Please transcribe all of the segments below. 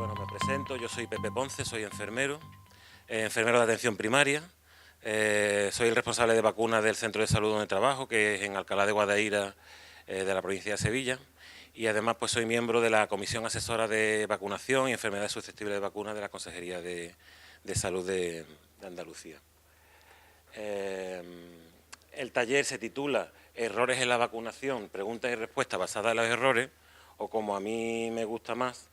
Bueno, me presento, yo soy Pepe Ponce, soy enfermero, enfermero de atención primaria. Soy el responsable de vacunas del centro de salud donde trabajo, que es en Alcalá de Guadaira, de la provincia de Sevilla. Y además pues soy miembro de la Comisión Asesora de Vacunación y Enfermedades Susceptibles de Vacunas de la Consejería de Salud de Andalucía. El taller se titula Errores en la vacunación, preguntas y respuestas basadas en los errores, o como a mí me gusta más,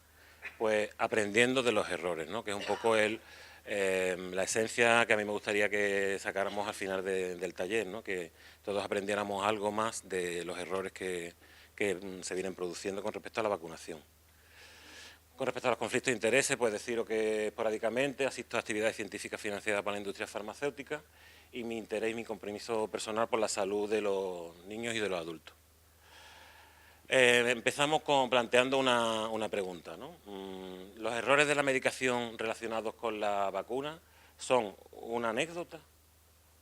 pues aprendiendo de los errores, ¿no? Que es un poco la esencia que a mí me gustaría que sacáramos al final del taller, ¿no? Que todos aprendiéramos algo más de los errores que se vienen produciendo con respecto a la vacunación. Con respecto a los conflictos de intereses, pues deciros que esporádicamente asisto a actividades científicas financiadas por la industria farmacéutica y mi interés y mi compromiso personal por la salud de los niños y de los adultos. Empezamos planteando una pregunta, ¿no? ¿Los errores de la medicación relacionados con la vacuna son una anécdota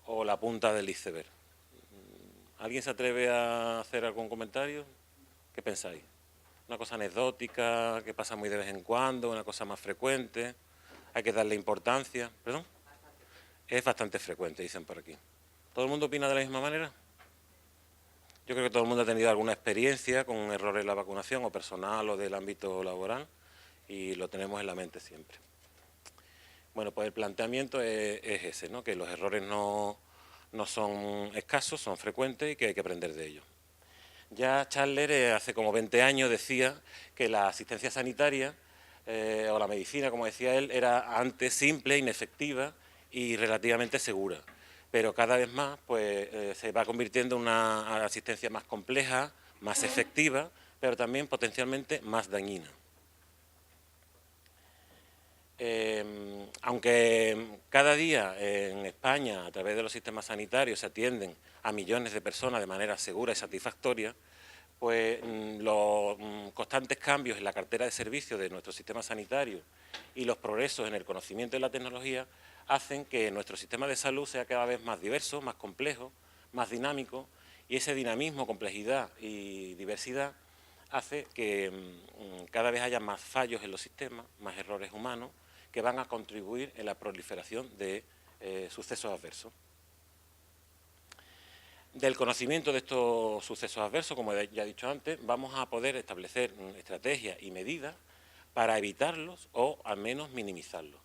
o la punta del iceberg? ¿Alguien se atreve a hacer algún comentario? ¿Qué pensáis? ¿Una cosa anecdótica que pasa muy de vez en cuando, una cosa más frecuente? ¿Hay que darle importancia? ¿Perdón? Es bastante frecuente, dicen por aquí. ¿Todo el mundo opina de la misma manera? Yo creo que todo el mundo ha tenido alguna experiencia con errores en la vacunación, o personal o del ámbito laboral, y lo tenemos en la mente siempre. Bueno, pues el planteamiento es ese, ¿no? Que los errores no son escasos, son frecuentes y que hay que aprender de ellos. Ya Chandler hace como 20 años decía que la asistencia sanitaria o la medicina, como decía él, era antes simple, inefectiva y relativamente segura. Pero cada vez más pues, se va convirtiendo en una asistencia más compleja, más efectiva, pero también potencialmente más dañina. Aunque cada día en España, a través de los sistemas sanitarios, se atienden a millones de personas de manera segura y satisfactoria, pues los constantes cambios en la cartera de servicios de nuestro sistema sanitario y los progresos en el conocimiento y la tecnología hacen que nuestro sistema de salud sea cada vez más diverso, más complejo, más dinámico, y ese dinamismo, complejidad y diversidad hace que cada vez haya más fallos en los sistemas, más errores humanos, que van a contribuir en la proliferación de sucesos adversos. Del conocimiento de estos sucesos adversos, como ya he dicho antes, vamos a poder establecer estrategias y medidas para evitarlos o al menos minimizarlos.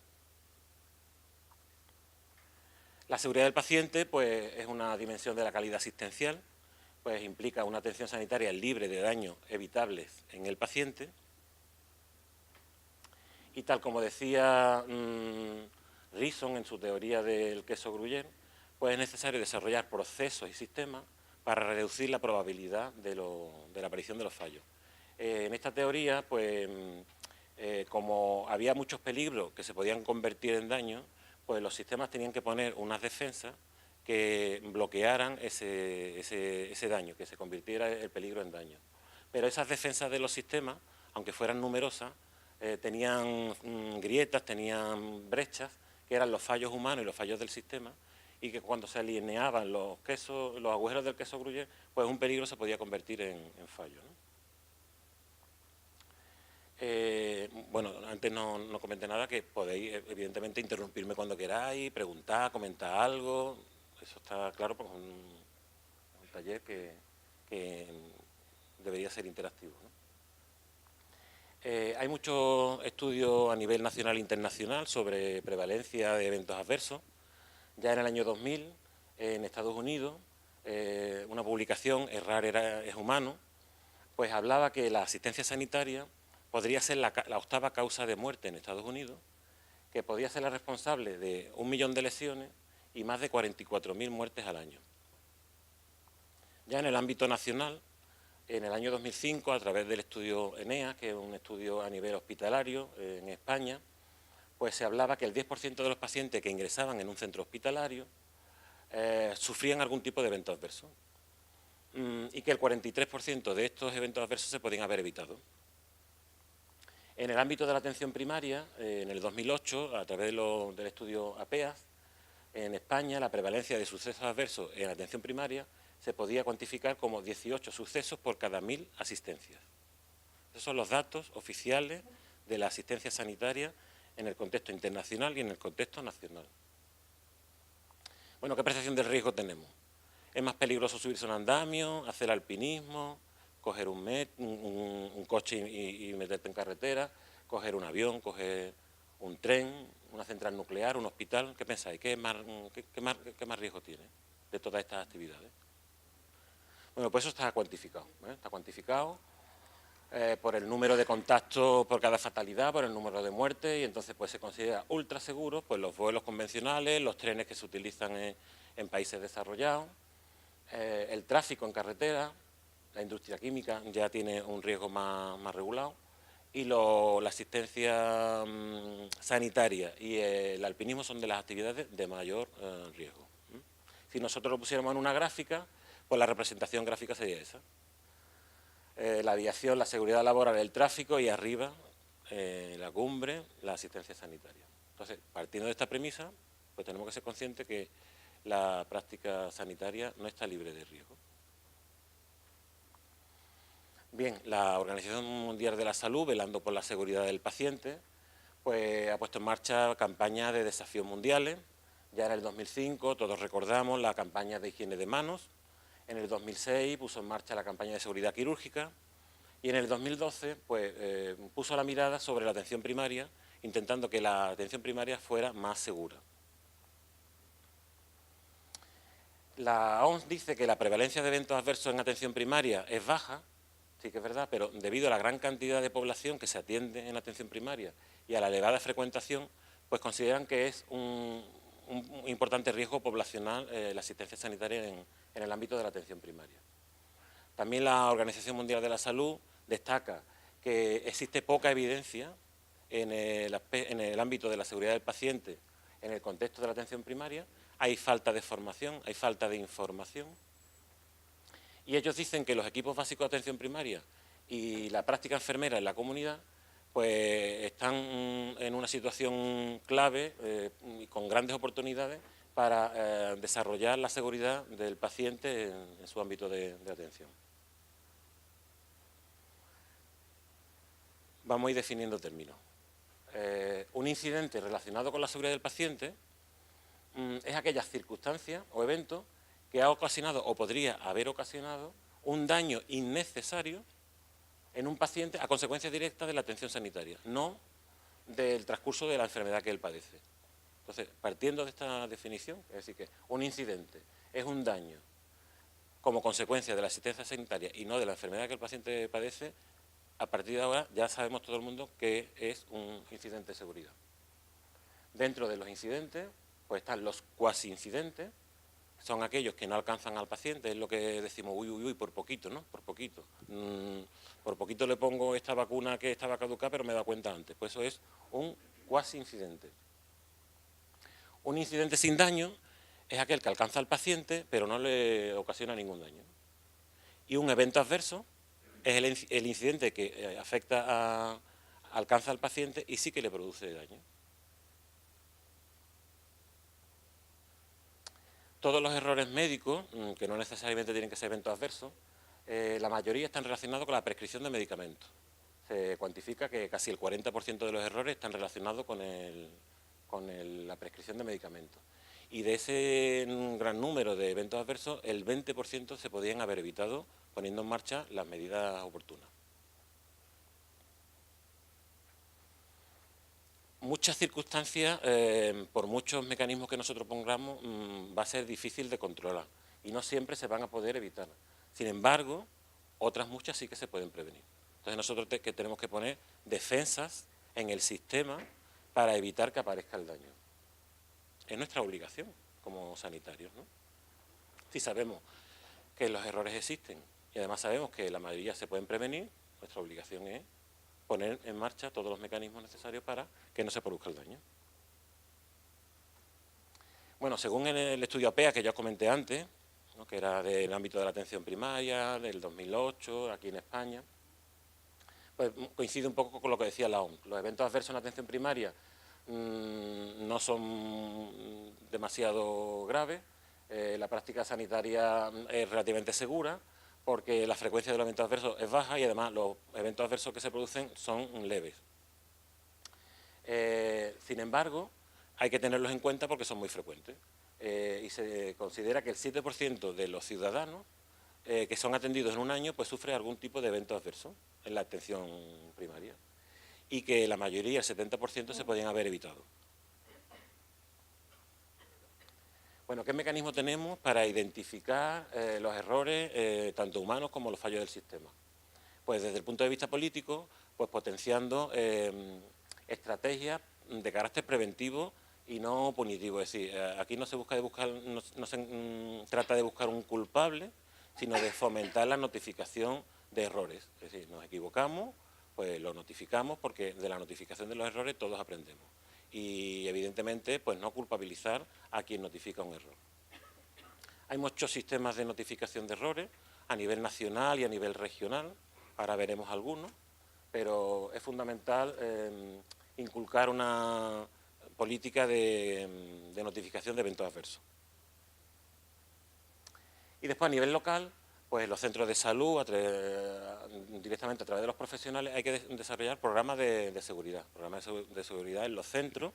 La seguridad del paciente pues, es una dimensión de la calidad asistencial, pues implica una atención sanitaria libre de daños evitables en el paciente. Y tal como decía Rison en su teoría del queso gruyère, pues es necesario desarrollar procesos y sistemas para reducir la probabilidad de la aparición de los fallos. En esta teoría, pues, como había muchos peligros que se podían convertir en daño, pues los sistemas tenían que poner unas defensas que bloquearan ese daño, que se convirtiera el peligro en daño. Pero esas defensas de los sistemas, aunque fueran numerosas, tenían grietas, tenían brechas, que eran los fallos humanos y los fallos del sistema, y que cuando se alineaban los agujeros del queso gruyère, pues un peligro se podía convertir en fallo, ¿no? Bueno, antes no comenté nada, que podéis evidentemente interrumpirme cuando queráis, preguntar, comentar algo, eso está claro, porque es un taller que debería ser interactivo, ¿no? Hay muchos estudios a nivel nacional e internacional sobre prevalencia de eventos adversos. Ya en el año 2000, en Estados Unidos, una publicación, Errar es humano, pues hablaba que la asistencia sanitaria podría ser la 8ª causa de muerte en Estados Unidos, que podía ser la responsable de 1 millón de lesiones y más de 44.000 muertes al año. Ya en el ámbito nacional, en el año 2005, a través del estudio ENEA, que es un estudio a nivel hospitalario en España, pues se hablaba que el 10% de los pacientes que ingresaban en un centro hospitalario sufrían algún tipo de evento adverso y que el 43% de estos eventos adversos se podían haber evitado. En el ámbito de la atención primaria, en el 2008, a través del estudio APEAS, en España la prevalencia de sucesos adversos en atención primaria se podía cuantificar como 18 sucesos por cada 1000 asistencias. Esos son los datos oficiales de la asistencia sanitaria en el contexto internacional y en el contexto nacional. Bueno, ¿qué percepción del riesgo tenemos? ¿Es más peligroso subirse a un andamio, hacer alpinismo, coger un coche y meterte en carretera, coger un avión, coger un tren, una central nuclear, un hospital? ¿Qué pensáis? ¿Qué más riesgo tiene de todas estas actividades? Bueno, pues eso está cuantificado, ¿eh? Está cuantificado por el número de contactos por cada fatalidad, por el número de muertes, y entonces pues se considera ultra seguros pues los vuelos convencionales, los trenes que se utilizan en países desarrollados, el tráfico en carretera, la industria química ya tiene un riesgo más regulado, y la asistencia sanitaria y el alpinismo son de las actividades de mayor riesgo. Si nosotros lo pusiéramos en una gráfica, pues la representación gráfica sería esa. La aviación, la seguridad laboral, el tráfico, y arriba, la cumbre, la asistencia sanitaria. Entonces, partiendo de esta premisa, pues tenemos que ser conscientes que la práctica sanitaria no está libre de riesgo. Bien, la Organización Mundial de la Salud, velando por la seguridad del paciente, pues ha puesto en marcha campañas de desafíos mundiales. Ya en el 2005, todos recordamos la campaña de higiene de manos. En el 2006 puso en marcha la campaña de seguridad quirúrgica, y en el 2012 pues, puso la mirada sobre la atención primaria, intentando que la atención primaria fuera más segura. La OMS dice que la prevalencia de eventos adversos en atención primaria es baja, sí que es verdad, pero debido a la gran cantidad de población que se atiende en atención primaria y a la elevada frecuentación, pues consideran que es un importante riesgo poblacional la asistencia sanitaria en el ámbito de la atención primaria. También la Organización Mundial de la Salud destaca que existe poca evidencia en el ámbito de la seguridad del paciente en el contexto de la atención primaria. Hay falta de formación, hay falta de información, y ellos dicen que los equipos básicos de atención primaria y la práctica enfermera en la comunidad pues están en una situación clave y con grandes oportunidades para desarrollar la seguridad del paciente en su ámbito de atención. Vamos a ir definiendo términos. Un incidente relacionado con la seguridad del paciente es aquellas circunstancias o eventos que ha ocasionado o podría haber ocasionado un daño innecesario en un paciente a consecuencia directa de la atención sanitaria, no del transcurso de la enfermedad que él padece. Entonces, partiendo de esta definición, es decir, que un incidente es un daño como consecuencia de la asistencia sanitaria y no de la enfermedad que el paciente padece, a partir de ahora ya sabemos todo el mundo que es un incidente de seguridad. Dentro de los incidentes, pues están los cuasi incidentes, son aquellos que no alcanzan al paciente, es lo que decimos, uy, por poquito, ¿no? Por poquito. Por poquito le pongo esta vacuna que estaba caducada, pero me he dado cuenta antes. Pues eso es un cuasi incidente. Un incidente sin daño es aquel que alcanza al paciente, pero no le ocasiona ningún daño. Y un evento adverso es el incidente que alcanza al paciente y sí que le produce daño. Todos los errores médicos, que no necesariamente tienen que ser eventos adversos, la mayoría están relacionados con la prescripción de medicamentos. Se cuantifica que casi el 40% de los errores están relacionados con la prescripción de medicamentos. Y de ese gran número de eventos adversos, el 20% se podían haber evitado poniendo en marcha las medidas oportunas. Muchas circunstancias, por muchos mecanismos que nosotros pongamos, va a ser difícil de controlar y no siempre se van a poder evitar. Sin embargo, otras muchas sí que se pueden prevenir. Entonces nosotros tenemos que poner defensas en el sistema para evitar que aparezca el daño. Es nuestra obligación como sanitarios, ¿no? Si sabemos que los errores existen y además sabemos que la mayoría se pueden prevenir, nuestra obligación es poner en marcha todos los mecanismos necesarios para que no se produzca el daño. Bueno, según el estudio APEA que ya os comenté antes, ¿no?, que era del ámbito de la atención primaria, del 2008, aquí en España, pues coincide un poco con lo que decía la OMS. Los eventos adversos en la atención primaria no son demasiado graves, la práctica sanitaria es relativamente segura, porque la frecuencia de los eventos adversos es baja y además los eventos adversos que se producen son leves. Sin embargo, hay que tenerlos en cuenta porque son muy frecuentes. Y se considera que el 7% de los ciudadanos que son atendidos en un año pues sufre algún tipo de evento adverso en la atención primaria y que la mayoría, el 70%, se podían haber evitado. Bueno, ¿qué mecanismo tenemos para identificar los errores, tanto humanos como los fallos del sistema? Pues desde el punto de vista político, pues potenciando estrategias de carácter preventivo y no punitivo. Es decir, aquí no se trata de buscar un culpable, sino de fomentar la notificación de errores. Es decir, nos equivocamos, pues lo notificamos, porque de la notificación de los errores todos aprendemos. Y evidentemente, pues no culpabilizar a quien notifica un error. Hay muchos sistemas de notificación de errores a nivel nacional y a nivel regional. Ahora veremos algunos, pero es fundamental inculcar una política de notificación de eventos adversos. Y después a nivel local, pues los centros de salud, directamente a través de los profesionales, hay que desarrollar programas de seguridad, de seguridad en los centros,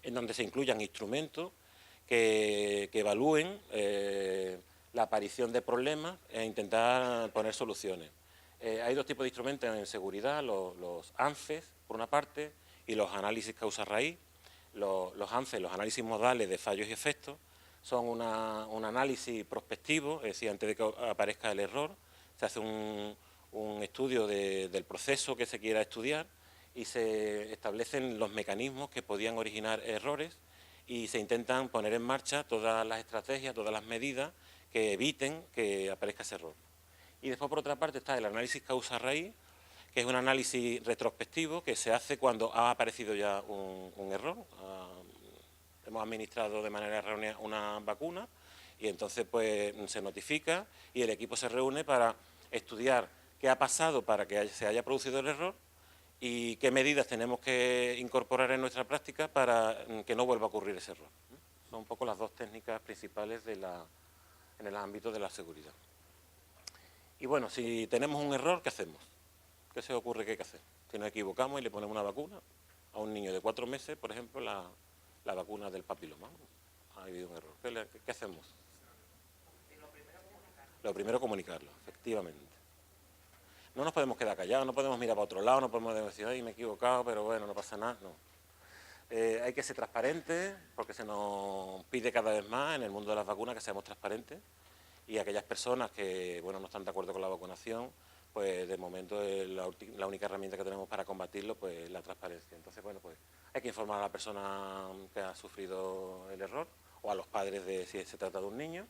en donde se incluyan instrumentos que evalúen la aparición de problemas e intentar poner soluciones. Hay dos tipos de instrumentos en seguridad, los ANFES, por una parte, y los análisis causa-raíz. Los ANFES, los análisis modales de fallos y efectos, son un análisis prospectivo, es decir, antes de que aparezca el error, se hace un estudio del proceso que se quiera estudiar y se establecen los mecanismos que podían originar errores y se intentan poner en marcha todas las estrategias, todas las medidas que eviten que aparezca ese error. Y después, por otra parte, está el análisis causa-raíz, que es un análisis retrospectivo que se hace cuando ha aparecido ya un error. Hemos administrado de manera errónea una vacuna y entonces pues se notifica y el equipo se reúne para estudiar qué ha pasado para que se haya producido el error y qué medidas tenemos que incorporar en nuestra práctica para que no vuelva a ocurrir ese error. Son un poco las dos técnicas principales en el ámbito de la seguridad. Y bueno, si tenemos un error, ¿qué hacemos? ¿Qué se ocurre que hay que hacer? Si nos equivocamos y le ponemos una vacuna a un niño de 4 meses, por ejemplo, la vacuna del papiloma, ha habido un error. ¿Qué hacemos? Lo primero, comunicarlo, efectivamente. No nos podemos quedar callados, no podemos mirar para otro lado, no podemos decir, ay, me he equivocado, pero bueno, no pasa nada, no. Hay que ser transparentes, porque se nos pide cada vez más en el mundo de las vacunas que seamos transparentes, y aquellas personas que, bueno, no están de acuerdo con la vacunación, pues de momento es la única herramienta que tenemos para combatirlo, pues la transparencia. Entonces, bueno, pues hay que informar a la persona que ha sufrido el error, o a los padres de si se trata de un niño,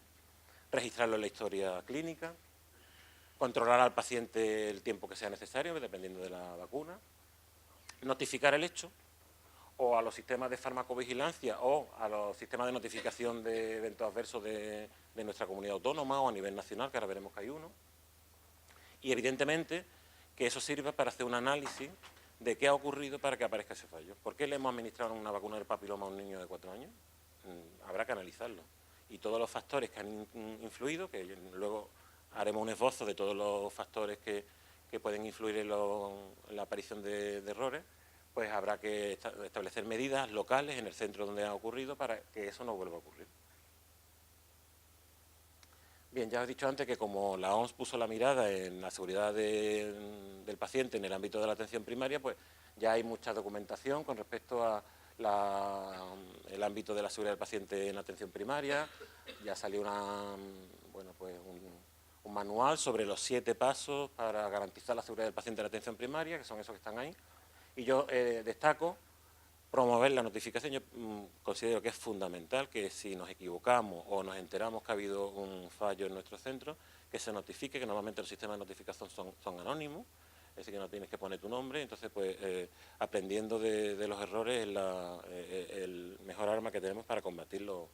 registrarlo en la historia clínica, controlar al paciente el tiempo que sea necesario, dependiendo de la vacuna, notificar el hecho, o a los sistemas de farmacovigilancia o a los sistemas de notificación de eventos adversos de nuestra comunidad autónoma o a nivel nacional, que ahora veremos que hay uno. Y evidentemente que eso sirva para hacer un análisis de qué ha ocurrido para que aparezca ese fallo. ¿Por qué le hemos administrado una vacuna del papiloma a un niño de 4 años? Habrá que analizarlo. Y todos los factores que han influido, que luego haremos un esbozo de todos los factores que pueden influir en la aparición de errores, pues habrá que establecer medidas locales en el centro donde ha ocurrido para que eso no vuelva a ocurrir. Bien, ya os he dicho antes que como la OMS puso la mirada en la seguridad del paciente en el ámbito de la atención primaria, pues ya hay mucha documentación con respecto a el ámbito de la seguridad del paciente en la atención primaria. Ya salió un manual sobre los 7 pasos para garantizar la seguridad del paciente en la atención primaria, que son esos que están ahí. Y yo destaco promover la notificación. Yo considero que es fundamental que si nos equivocamos o nos enteramos que ha habido un fallo en nuestro centro, que se notifique, que normalmente los sistemas de notificación son anónimos, es decir, que no tienes que poner tu nombre. Entonces, pues, aprendiendo de los errores es el mejor arma que tenemos para combatir los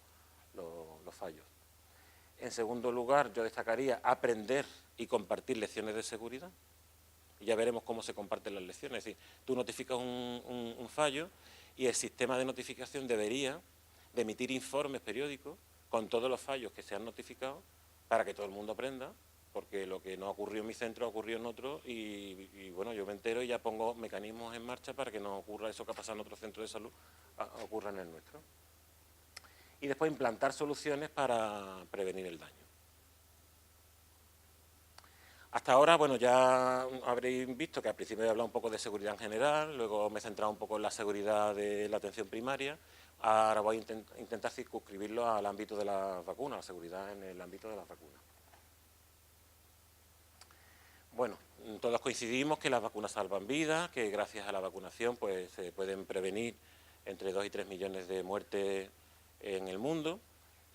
fallos. En segundo lugar, yo destacaría aprender y compartir lecciones de seguridad. Y ya veremos cómo se comparten las lecciones. Es decir, tú notificas un fallo y el sistema de notificación debería de emitir informes periódicos con todos los fallos que se han notificado para que todo el mundo aprenda porque lo que no ocurrió en mi centro ocurrió en otro y bueno, yo me entero y ya pongo mecanismos en marcha para que no ocurra eso que ha pasado en otro centro de salud, ocurra en el nuestro. Y después implantar soluciones para prevenir el daño. Hasta ahora, bueno, ya habréis visto que al principio he hablado un poco de seguridad en general, luego me he centrado un poco en la seguridad de la atención primaria, ahora voy a intentar circunscribirlo al ámbito de las vacunas, la seguridad en el ámbito de las vacunas. Bueno, todos coincidimos que las vacunas salvan vidas, que gracias a la vacunación pues se pueden prevenir entre 2 y 3 millones de muertes en el mundo.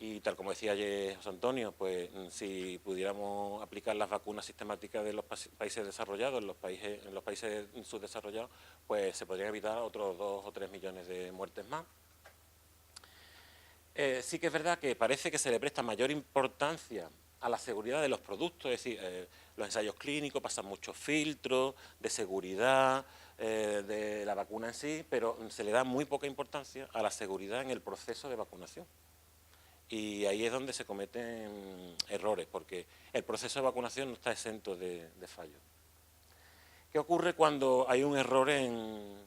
Y tal como decía ayer José Antonio, pues si pudiéramos aplicar las vacunas sistemáticas de los países desarrollados, en los países subdesarrollados, pues se podrían evitar otros 2 o 3 millones de muertes más. Sí que es verdad que parece que se le presta mayor importancia a la seguridad de los productos, es decir, los ensayos clínicos pasan muchos filtros de seguridad de la vacuna en sí, pero se le da muy poca importancia a la seguridad en el proceso de vacunación. Y ahí es donde se cometen errores, porque el proceso de vacunación no está exento de fallos. ¿Qué ocurre cuando hay un error en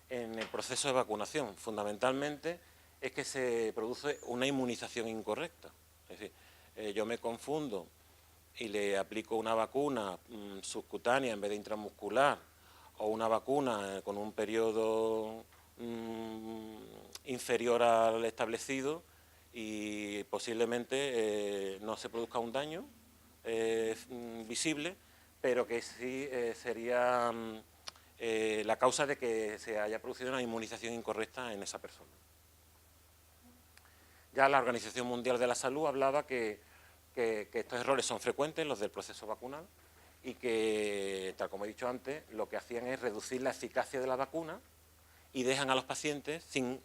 el proceso de vacunación? Fundamentalmente es que se produce una inmunización incorrecta. Es decir, yo me confundo y le aplico una vacuna subcutánea en vez de intramuscular o una vacuna con un periodo inferior al establecido y posiblemente no se produzca un daño visible, pero que sí sería la causa de que se haya producido una inmunización incorrecta en esa persona. Ya la Organización Mundial de la Salud hablaba que estos errores son frecuentes, los del proceso vacunal, y que, tal como he dicho antes, lo que hacían es reducir la eficacia de la vacuna y dejan a los pacientes sin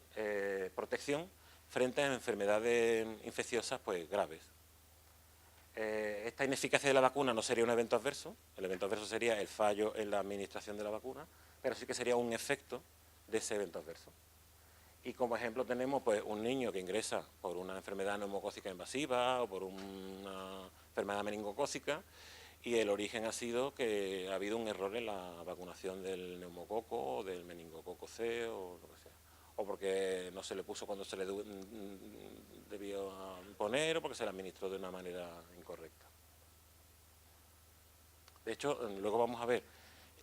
protección frente a enfermedades infecciosas pues graves. Esta ineficacia de la vacuna no sería un evento adverso, el evento adverso sería el fallo en la administración de la vacuna, pero sí que sería un efecto de ese evento adverso. Y como ejemplo tenemos pues un niño que ingresa por una enfermedad neumocócica invasiva o por una enfermedad meningocócica y el origen ha sido que ha habido un error en la vacunación del neumococo o del meningococo C o lo que sea. O porque no se le puso cuando se le debió poner o porque se le administró de una manera incorrecta. De hecho, luego vamos a ver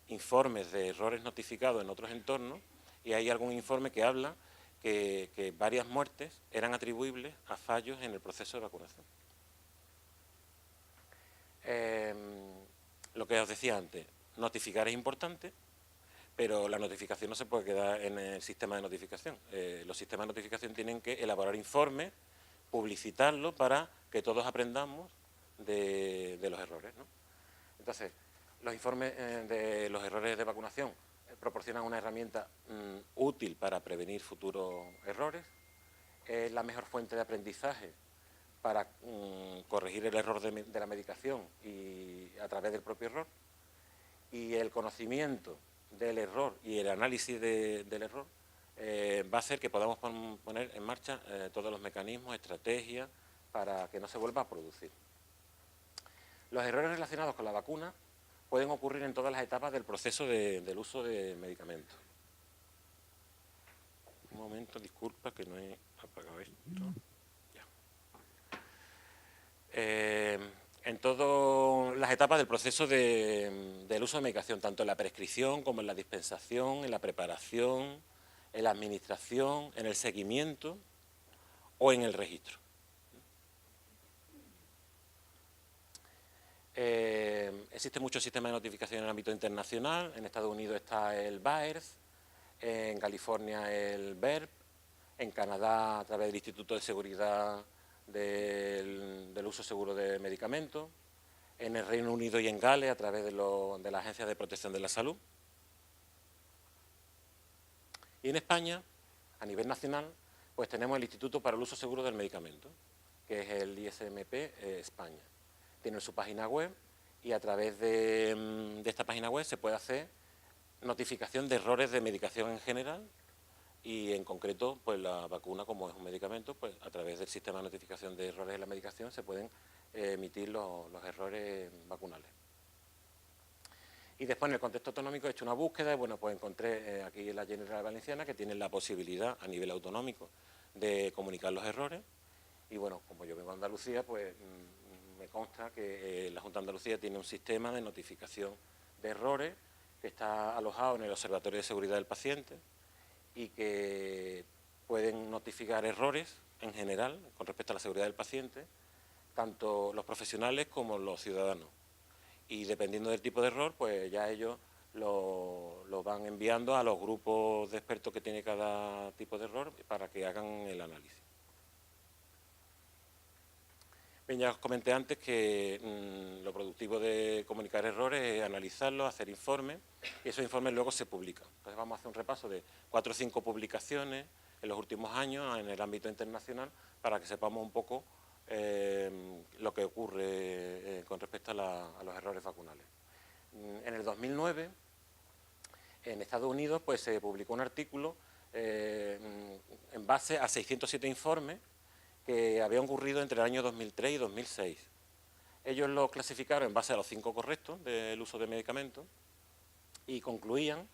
informes de errores notificados en otros entornos y hay algún informe que habla que varias muertes eran atribuibles a fallos en el proceso de vacunación. Lo que os decía antes, notificar es importante, pero la notificación no se puede quedar en el sistema de notificación. Los sistemas de notificación tienen que elaborar informes, publicitarlos para que todos aprendamos de los errores, ¿no? Entonces, los informes de los errores de vacunación proporcionan una herramienta útil para prevenir futuros errores, es la mejor fuente de aprendizaje para corregir el error de la medicación y a través del propio error, y el conocimiento del error y el análisis del error va a hacer que podamos poner en marcha todos los mecanismos, estrategias para que no se vuelva a producir. Los errores relacionados con la vacuna pueden ocurrir en todas las etapas del proceso del uso de medicamentos. Un momento, disculpa que no he apagado esto. Ya. En todas las etapas del proceso del uso de medicación, tanto en la prescripción como en la dispensación, en la preparación, en la administración, en el seguimiento o en el registro. Existen muchos sistemas de notificación en el ámbito internacional. En Estados Unidos está el VAERS, en California el VERP, en Canadá a través del Instituto de Seguridad del Uso Seguro de Medicamentos, en el Reino Unido y en Gales a través de la Agencia de Protección de la Salud. Y en España, a nivel nacional, pues tenemos el Instituto para el Uso Seguro del Medicamento, que es el ISMP España. Tiene su página web y a través de esta página web se puede hacer notificación de errores de medicación en general y en concreto pues la vacuna, como es un medicamento, pues a través del sistema de notificación de errores de la medicación se pueden emitir los errores vacunales. Y después, en el contexto autonómico, he hecho una búsqueda y, bueno, pues encontré aquí en la Generalitat Valenciana que tienen la posibilidad, a nivel autonómico, de comunicar los errores. Y, bueno, como yo vengo de Andalucía, pues me consta que la Junta de Andalucía tiene un sistema de notificación de errores que está alojado en el Observatorio de Seguridad del Paciente y que pueden notificar errores en general con respecto a la seguridad del paciente, tanto los profesionales como los ciudadanos. Y dependiendo del tipo de error, pues ya ellos lo van enviando a los grupos de expertos que tiene cada tipo de error para que hagan el análisis. Bien, ya os comenté antes que lo productivo de comunicar errores es analizarlos, hacer informes, y esos informes luego se publican. Entonces vamos a hacer un repaso de 4 o 5 publicaciones en los últimos años en el ámbito internacional para que sepamos un poco lo que ocurre con respecto a los errores vacunales. En el 2009, en Estados Unidos, pues se publicó un artículo en base a 607 informes que habían ocurrido entre el año 2003 y 2006. Ellos lo clasificaron en base a los 5 correctos del uso de medicamentos y concluían,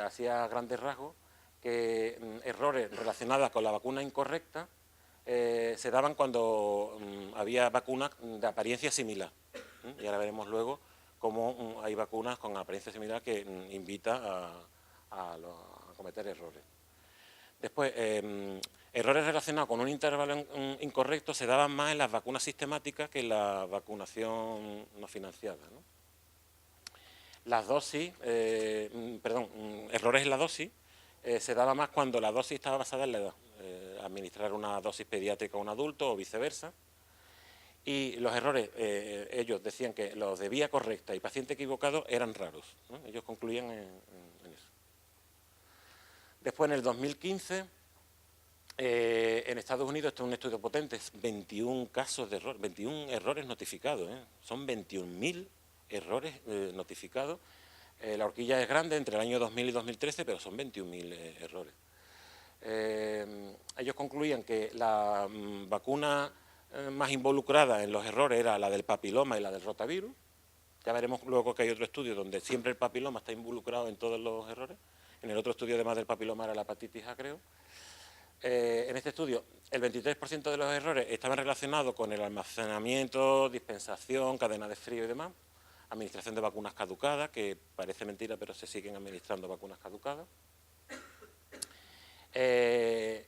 hacía grandes rasgos, que errores relacionados con la vacuna incorrecta se daban cuando había vacunas de apariencia similar. Y ahora veremos luego cómo hay vacunas con apariencia similar que invitan a cometer errores. Después, errores relacionados con un intervalo incorrecto se daban más en las vacunas sistemáticas que en la vacunación no financiada, ¿no? Las dosis, errores en la dosis se daba más cuando la dosis estaba basada en la edad, administrar una dosis pediátrica a un adulto o viceversa. Y los errores, ellos decían que los de vía correcta y paciente equivocado eran raros, ¿no? Ellos concluían en eso. Después, en el 2015, en Estados Unidos, esto es un estudio potente, 21 casos de error, 21 errores notificados, son 21.000 errores notificados. La horquilla es grande, entre el año 2000 y 2013, pero son 21.000 errores. Ellos concluían que la vacuna más involucrada en los errores era la del papiloma y la del rotavirus. Ya veremos luego que hay otro estudio donde siempre el papiloma está involucrado en todos los errores. En el otro estudio, además del papiloma, era la hepatitis A, creo. En este estudio, el 23% de los errores estaban relacionados con el almacenamiento, dispensación, cadena de frío y demás. Administración de vacunas caducadas, que parece mentira, pero se siguen administrando vacunas caducadas.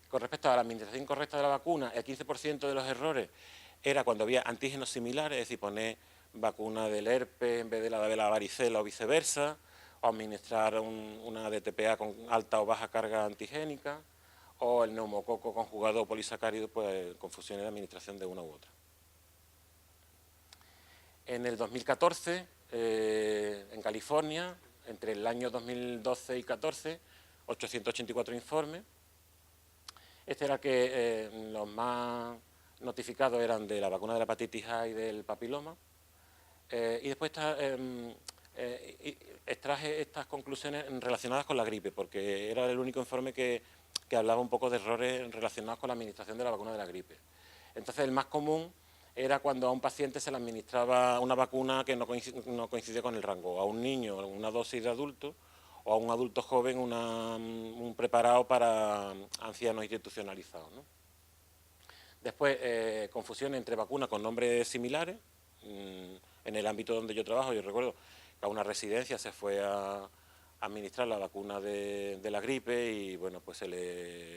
Con respecto a la administración incorrecta de la vacuna, el 15% de los errores era cuando había antígenos similares, es decir, poner vacuna del herpes en vez de la varicela o viceversa, o administrar una DTPA con alta o baja carga antigénica, o el neumococo conjugado o polisacárido, pues confusiones de administración de una u otra. En el 2014, en California, entre el año 2012 y 2014, 884 informes. Este era el que los más notificados eran de la vacuna de la hepatitis A y del papiloma. Y después extraje estas conclusiones relacionadas con la gripe, porque era el único informe que hablaba un poco de errores relacionados con la administración de la vacuna de la gripe. Entonces, el más común era cuando a un paciente se le administraba una vacuna que no coincidía con el rango, a un niño una dosis de adulto, o a un adulto joven un preparado para ancianos institucionalizados, ¿no? Después, confusión entre vacunas con nombres similares. En el ámbito donde yo trabajo, yo recuerdo que a una residencia se fue a administrar la vacuna de la gripe y, bueno, pues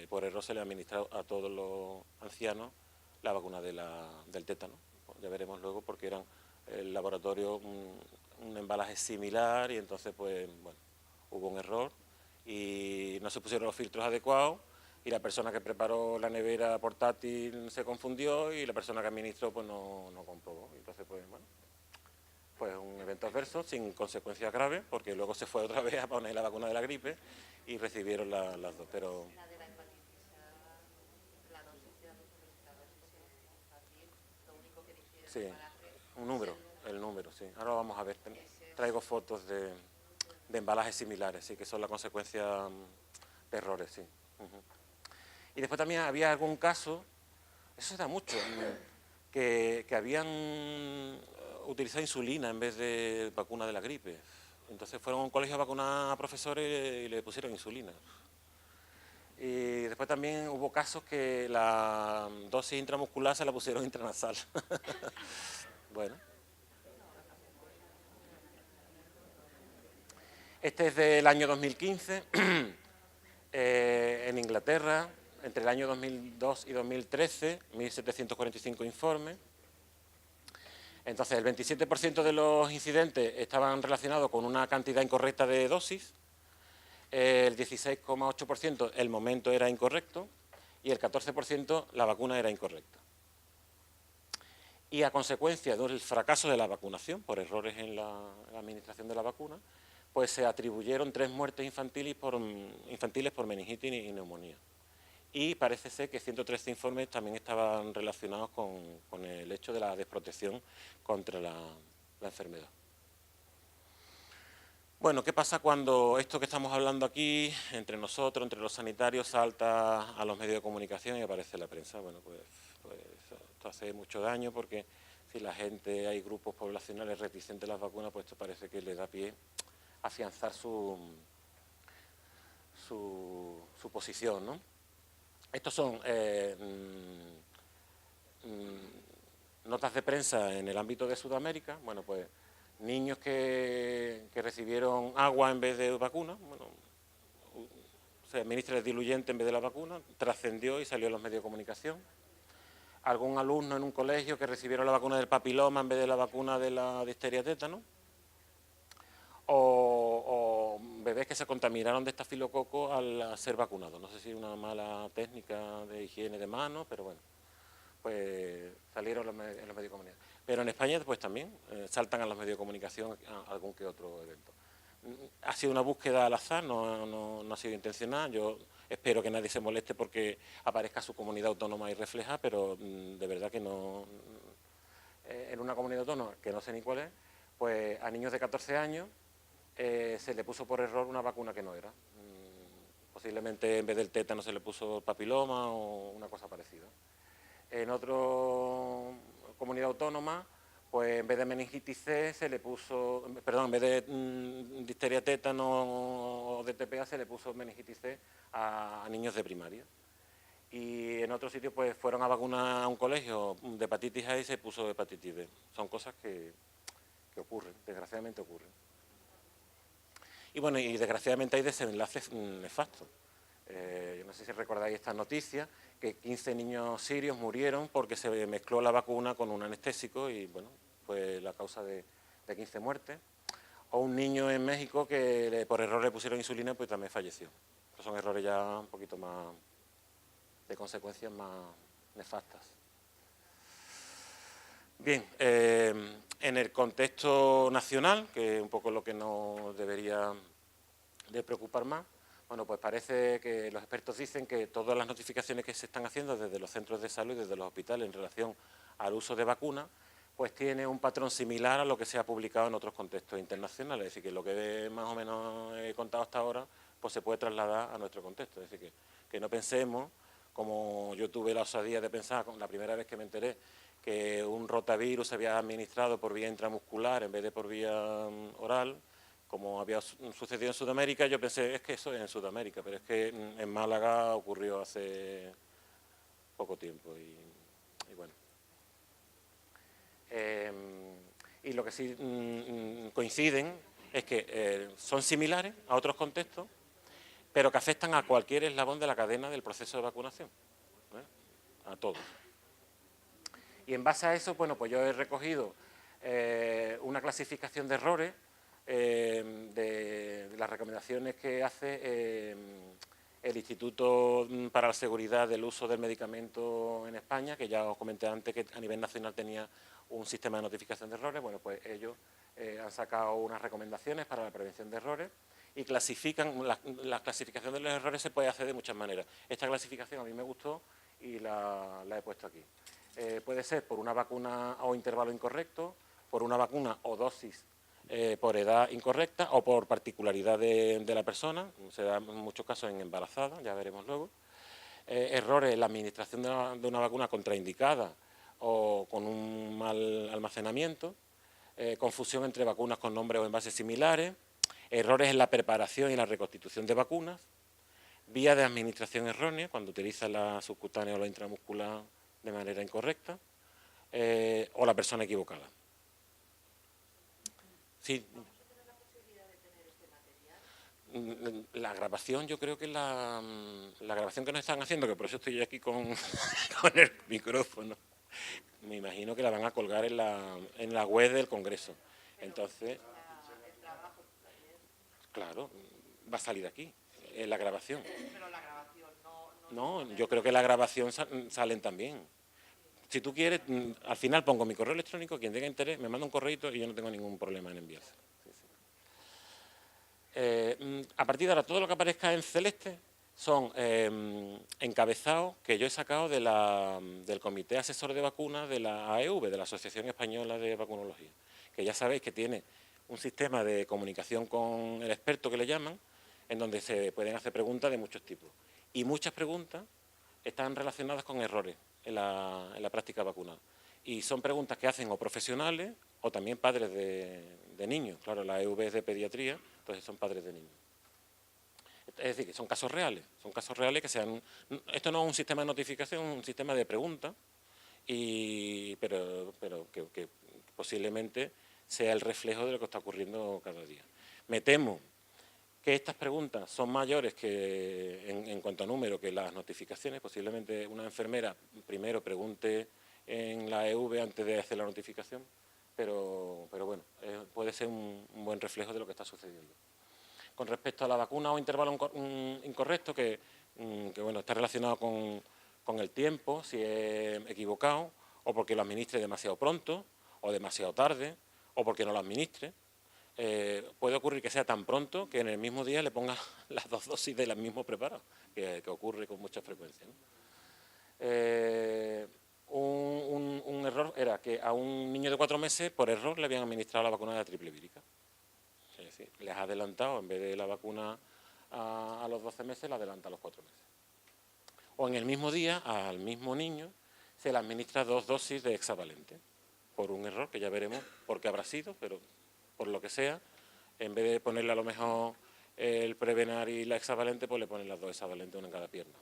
por error se le administró a todos los ancianos la vacuna del tétano. Ya veremos luego porque eran el laboratorio un embalaje similar y entonces, pues, bueno, hubo un error y no se pusieron los filtros adecuados y la persona que preparó la nevera portátil se confundió y la persona que administró pues no comprobó. Entonces, pues, bueno, fue un evento adverso sin consecuencias graves porque luego se fue otra vez a poner la vacuna de la gripe y recibieron las dos, pero... La de la hepatitis A, la dosis de administrada es fácil, lo único que difiere Sí, del embalaje un número, el número, sí. Ahora lo vamos a ver. Traigo fotos de embalajes similares, sí, que son la consecuencia de errores, sí. Y después también había algún caso, eso se da mucho, que habían utilizado insulina en vez de vacuna de la gripe. Entonces fueron a un colegio a vacunar a profesores y le pusieron insulina. Y después también hubo casos que la dosis intramuscular se la pusieron intranasal. Bueno. Este es del año 2015, en Inglaterra, entre el año 2002 y 2013, 1.745 informes. Entonces, el 27% de los incidentes estaban relacionados con una cantidad incorrecta de dosis, el 16,8% el momento era incorrecto y el 14% la vacuna era incorrecta. Y a consecuencia del fracaso de la vacunación, por errores en la administración de la vacuna, pues se atribuyeron 3 muertes infantiles por meningitis y neumonía. Y parece ser que 113 informes también estaban relacionados con el hecho de la desprotección contra la enfermedad. Bueno, ¿qué pasa cuando esto que estamos hablando aquí, entre nosotros, entre los sanitarios, salta a los medios de comunicación y aparece en la prensa? Bueno, pues esto hace mucho daño porque si la gente, hay grupos poblacionales reticentes a las vacunas, pues esto parece que le da pie a afianzar su posición, ¿no? Estos son notas de prensa en el ámbito de Sudamérica. Bueno, pues niños que recibieron agua en vez de vacuna, bueno, se administra el diluyente en vez de la vacuna, trascendió y salió en los medios de comunicación. Algún alumno en un colegio que recibieron la vacuna del papiloma en vez de la vacuna de la difteria tétano. O bebés que se contaminaron de estafilococo al ser vacunados. No sé si es una mala técnica de higiene de manos, pero bueno, pues salieron en los medios de comunicación. Pero en España pues también saltan a los medios de comunicación algún que otro evento. Ha sido una búsqueda al azar, no ha sido intencional. Yo espero que nadie se moleste porque aparezca su comunidad autónoma y refleja, pero de verdad que no. En una comunidad autónoma, que no sé ni cuál es, pues a niños de 14 años se le puso por error una vacuna que no era. Posiblemente en vez del tétano se le puso papiloma o una cosa parecida. En otra comunidad autónoma, pues en vez de meningitis C se le puso, perdón, en vez de difteria tétano o de TPA se le puso meningitis C a niños de primaria. Y en otro sitio pues fueron a vacunar a un colegio de hepatitis A y se puso hepatitis B. Son cosas que ocurren, desgraciadamente ocurren. Y bueno, y desgraciadamente hay desenlaces nefastos. Yo no sé si recordáis esta noticia, que 15 niños sirios murieron porque se mezcló la vacuna con un anestésico y bueno, fue la causa de 15 muertes. O un niño en México que por error le pusieron insulina y pues también falleció. Estos son errores ya un poquito más, de consecuencias más nefastas. Bien, en el contexto nacional, que es un poco lo que nos debería de preocupar más, bueno, pues parece que los expertos dicen que todas las notificaciones que se están haciendo desde los centros de salud y desde los hospitales en relación al uso de vacunas, pues tiene un patrón similar a lo que se ha publicado en otros contextos internacionales. Es decir, que lo que más o menos he contado hasta ahora, pues se puede trasladar a nuestro contexto. Es decir, que no pensemos, como yo tuve la osadía de pensar la primera vez que me enteré, que un rotavirus se había administrado por vía intramuscular en vez de por vía oral, como había sucedido en Sudamérica. Yo pensé, es que eso es en Sudamérica, pero es que en Málaga ocurrió hace poco tiempo y bueno. Y lo que sí coinciden es que son similares a otros contextos, pero que afectan a cualquier eslabón de la cadena del proceso de vacunación, a todos. Y en base a eso, bueno, pues yo he recogido una clasificación de errores de las recomendaciones que hace el Instituto para la Seguridad del Uso del Medicamento en España, que ya os comenté antes que a nivel nacional tenía un sistema de notificación de errores. Bueno, pues ellos han sacado unas recomendaciones para la prevención de errores y clasifican, la clasificación de los errores se puede hacer de muchas maneras. Esta clasificación a mí me gustó y la he puesto aquí. Puede ser por una vacuna o intervalo incorrecto, por una vacuna o dosis por edad incorrecta o por particularidad de la persona, se da en muchos casos en embarazada, ya veremos luego. Errores en la administración de una vacuna contraindicada o con un mal almacenamiento, confusión entre vacunas con nombres o envases similares, errores en la preparación y la reconstitución de vacunas, vía de administración errónea, cuando utiliza la subcutánea o la intramuscular de manera incorrecta, o la persona equivocada. Sí. La grabación, yo creo que la grabación que nos están haciendo, que por eso estoy aquí con el micrófono, me imagino que la van a colgar en la web del Congreso. Entonces, claro, va a salir aquí, en la grabación. Pero la grabación No, yo creo que la grabación salen también. Si tú quieres, al final pongo mi correo electrónico, quien tenga interés me manda un correito y yo no tengo ningún problema en enviárselo. A partir de ahora, todo lo que aparezca en celeste son encabezados que yo he sacado del Comité Asesor de Vacunas de la AEV, de la Asociación Española de Vacunología, que ya sabéis que tiene un sistema de comunicación con el experto que le llaman, en donde se pueden hacer preguntas de muchos tipos. Y muchas preguntas están relacionadas con errores en la práctica vacunal. Y son preguntas que hacen o profesionales o también padres de niños. Claro, la AEV es de pediatría, entonces son padres de niños. Es decir, que son casos reales que sean... Esto no es un sistema de notificación, es un sistema de preguntas, pero que posiblemente sea el reflejo de lo que está ocurriendo cada día. Me temo que estas preguntas son mayores que en cuanto a número que las notificaciones. Posiblemente una enfermera primero pregunte en la EV antes de hacer la notificación, pero bueno, puede ser un buen reflejo de lo que está sucediendo. Con respecto a la vacuna o intervalo incorrecto, que bueno, está relacionado con el tiempo, si es equivocado, o porque lo administre demasiado pronto, o demasiado tarde, o porque no lo administre. Puede ocurrir que sea tan pronto que en el mismo día le ponga las 2 dosis del mismo preparado, que ocurre con mucha frecuencia, ¿no? Un error era que a un niño de 4 meses, por error, le habían administrado la vacuna de la triple vírica. Es decir, les ha adelantado, en vez de la vacuna a los 12 meses, la adelanta a los 4 meses. O en el mismo día, al mismo niño, se le administra 2 dosis de hexavalente, por un error que ya veremos por qué habrá sido, pero por lo que sea, en vez de ponerle a lo mejor el Prevenar y la hexavalente, pues le ponen las 2 hexavalentes, una en cada pierna.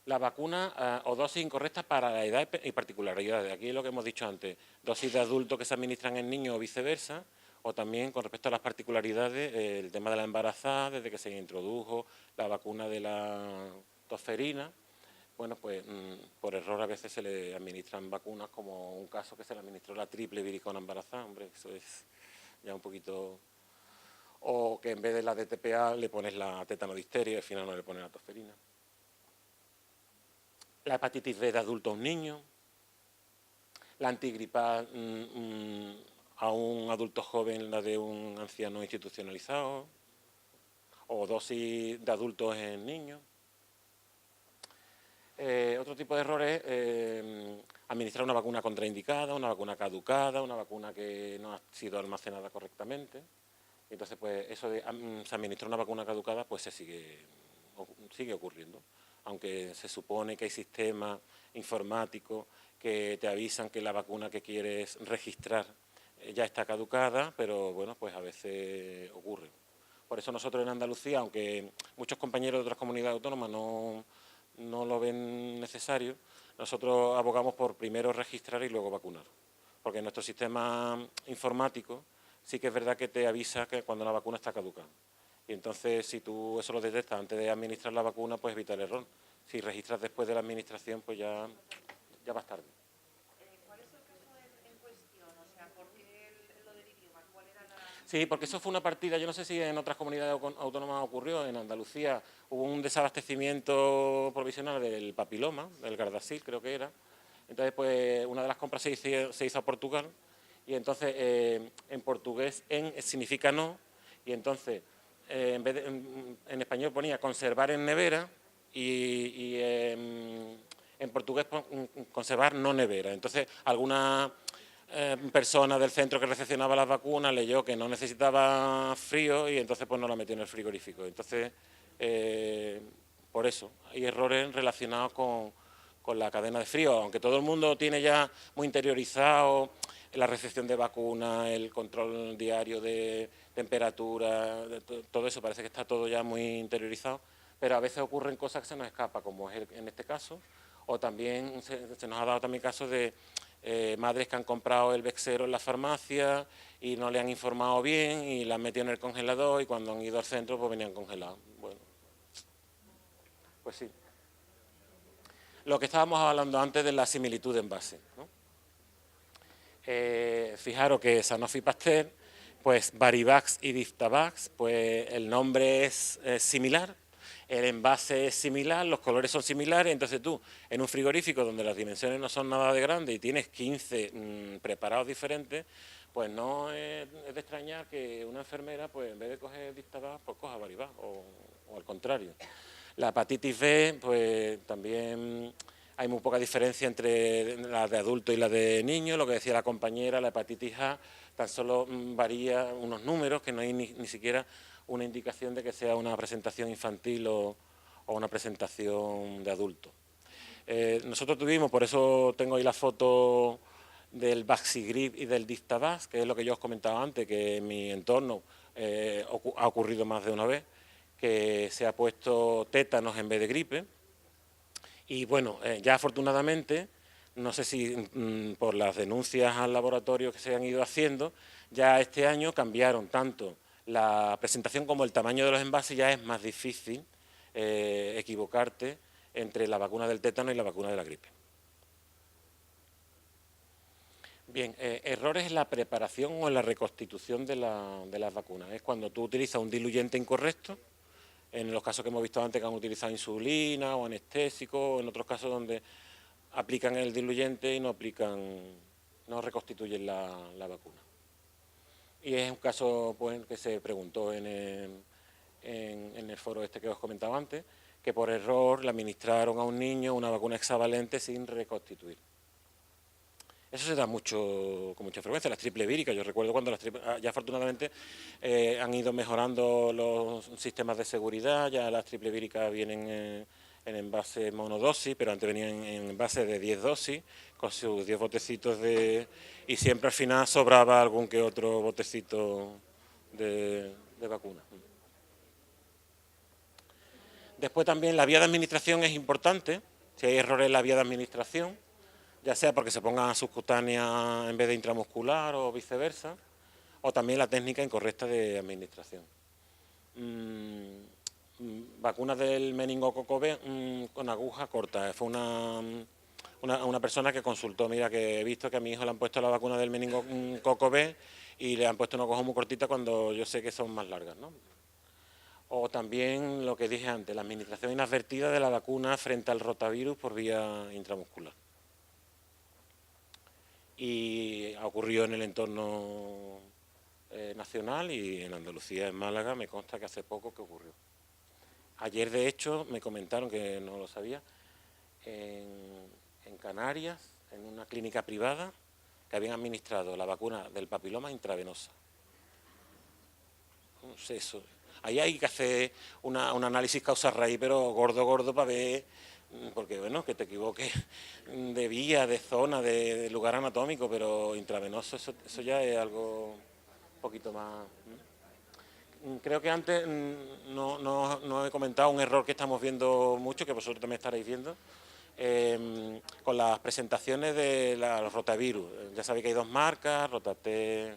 La vacuna o dosis incorrectas para la edad y particularidades. Aquí es lo que hemos dicho antes, dosis de adultos que se administran en niños o viceversa, o también con respecto a las particularidades, el tema de la embarazada, desde que se introdujo la vacuna de la tosferina. Bueno, pues por error a veces se le administran vacunas, como un caso que se le administró la triple vírica a una embarazada, hombre, eso es ya un poquito... O que en vez de la DTPA le pones la tétano-difteria y al final no le pones la tosferina. La hepatitis B de adulto a un niño, la antigripal a un adulto joven, la de un anciano institucionalizado, o dosis de adultos en niños. Otro tipo de errores, administrar una vacuna contraindicada, una vacuna caducada, una vacuna que no ha sido almacenada correctamente. Entonces, pues eso de se administra una vacuna caducada, pues sigue ocurriendo. Aunque se supone que hay sistemas informáticos que te avisan que la vacuna que quieres registrar ya está caducada, pero bueno, pues a veces ocurre. Por eso nosotros en Andalucía, aunque muchos compañeros de otras comunidades autónomas no lo ven necesario, nosotros abogamos por primero registrar y luego vacunar. Porque nuestro sistema informático sí que es verdad que te avisa que cuando la vacuna está caducada. Y entonces, si tú eso lo detectas antes de administrar la vacuna, pues evita el error. Si registras después de la administración, pues ya vas tarde. ¿Cuál es el caso en cuestión? O sea, ¿por qué lo del idioma? ¿Cuál era la...? Sí, porque eso fue una partida, yo no sé si en otras comunidades autónomas ocurrió, en Andalucía hubo un desabastecimiento provisional del papiloma, del Gardasil creo que era. Entonces, pues una de las compras se hizo a Portugal y entonces en portugués significa no y entonces en español ponía conservar en nevera y en portugués conservar no nevera. Entonces, alguna persona del centro que recepcionaba las vacunas leyó que no necesitaba frío y entonces pues no la metió en el frigorífico. Entonces, por eso. Hay errores relacionados con la cadena de frío, aunque todo el mundo tiene ya muy interiorizado la recepción de vacunas, el control diario de temperatura, todo eso parece que está todo ya muy interiorizado, pero a veces ocurren cosas que se nos escapan, como es en este caso, o también se nos ha dado también casos de madres que han comprado el Bexsero en la farmacia y no le han informado bien y la han metido en el congelador y cuando han ido al centro pues venían congelados. Bueno, pues sí. Lo que estábamos hablando antes de la similitud de envase, ¿no? Fijaros que Sanofi Pasteur, pues Varivax y Diftavax, pues el nombre es similar, el envase es similar, los colores son similares, entonces tú en un frigorífico donde las dimensiones no son nada de grandes y tienes 15 preparados diferentes, pues no es de extrañar que una enfermera, pues en vez de coger Diftavax, pues coja Varivax o al contrario. La hepatitis B, pues también hay muy poca diferencia entre la de adultos y la de niños, lo que decía la compañera, la hepatitis A tan solo varía unos números, que no hay ni siquiera una indicación de que sea una presentación infantil o una presentación de adulto. Nosotros tuvimos, por eso tengo ahí la foto del Vaxigrip y del Diftavax, que es lo que yo os comentaba antes, que en mi entorno ha ocurrido más de una vez, que se ha puesto tétanos en vez de gripe. Y bueno, ya afortunadamente, no sé si por las denuncias al laboratorio que se han ido haciendo, ya este año cambiaron tanto la presentación como el tamaño de los envases, ya es más difícil equivocarte entre la vacuna del tétano y la vacuna de la gripe. Bien, errores en la preparación o en la reconstitución de las vacunas. Es cuando tú utilizas un diluyente incorrecto, en los casos que hemos visto antes que han utilizado insulina o anestésicos, en otros casos donde aplican el diluyente y no reconstituyen la vacuna. Y es un caso pues, que se preguntó en el foro este que os comentaba antes, que por error le administraron a un niño una vacuna hexavalente sin reconstituir. Eso se da con mucha frecuencia, las triple víricas. Yo recuerdo cuando ya afortunadamente han ido mejorando los sistemas de seguridad, ya las triple víricas vienen en envase monodosis, pero antes venían en envase de 10 dosis, con sus 10 botecitos y siempre al final sobraba algún que otro botecito de vacuna. Después también la vía de administración es importante, si hay errores en la vía de administración, ya sea porque se ponga subcutánea en vez de intramuscular o viceversa, o también la técnica incorrecta de administración. Vacunas del meningococo B con aguja corta. Fue una persona que consultó, mira, que he visto que a mi hijo le han puesto la vacuna del meningococo B y le han puesto una aguja muy cortita cuando yo sé que son más largas, ¿no? O también lo que dije antes, la administración inadvertida de la vacuna frente al rotavirus por vía intramuscular. Y ocurrió en el entorno nacional y en Andalucía, en Málaga, me consta que hace poco que ocurrió. Ayer, de hecho, me comentaron, que no lo sabía, en Canarias, en una clínica privada, que habían administrado la vacuna del papiloma intravenosa. No sé, eso. Ahí hay que hacer un análisis causa-raíz, pero gordo para ver, porque bueno, que te equivoques de vía, de zona, de lugar anatómico, pero intravenoso, eso ya es algo un poquito más. Creo que antes no he comentado un error que estamos viendo mucho, que vosotros también estaréis viendo, con las presentaciones de los rotavirus. Ya sabéis que hay dos marcas, Rotate,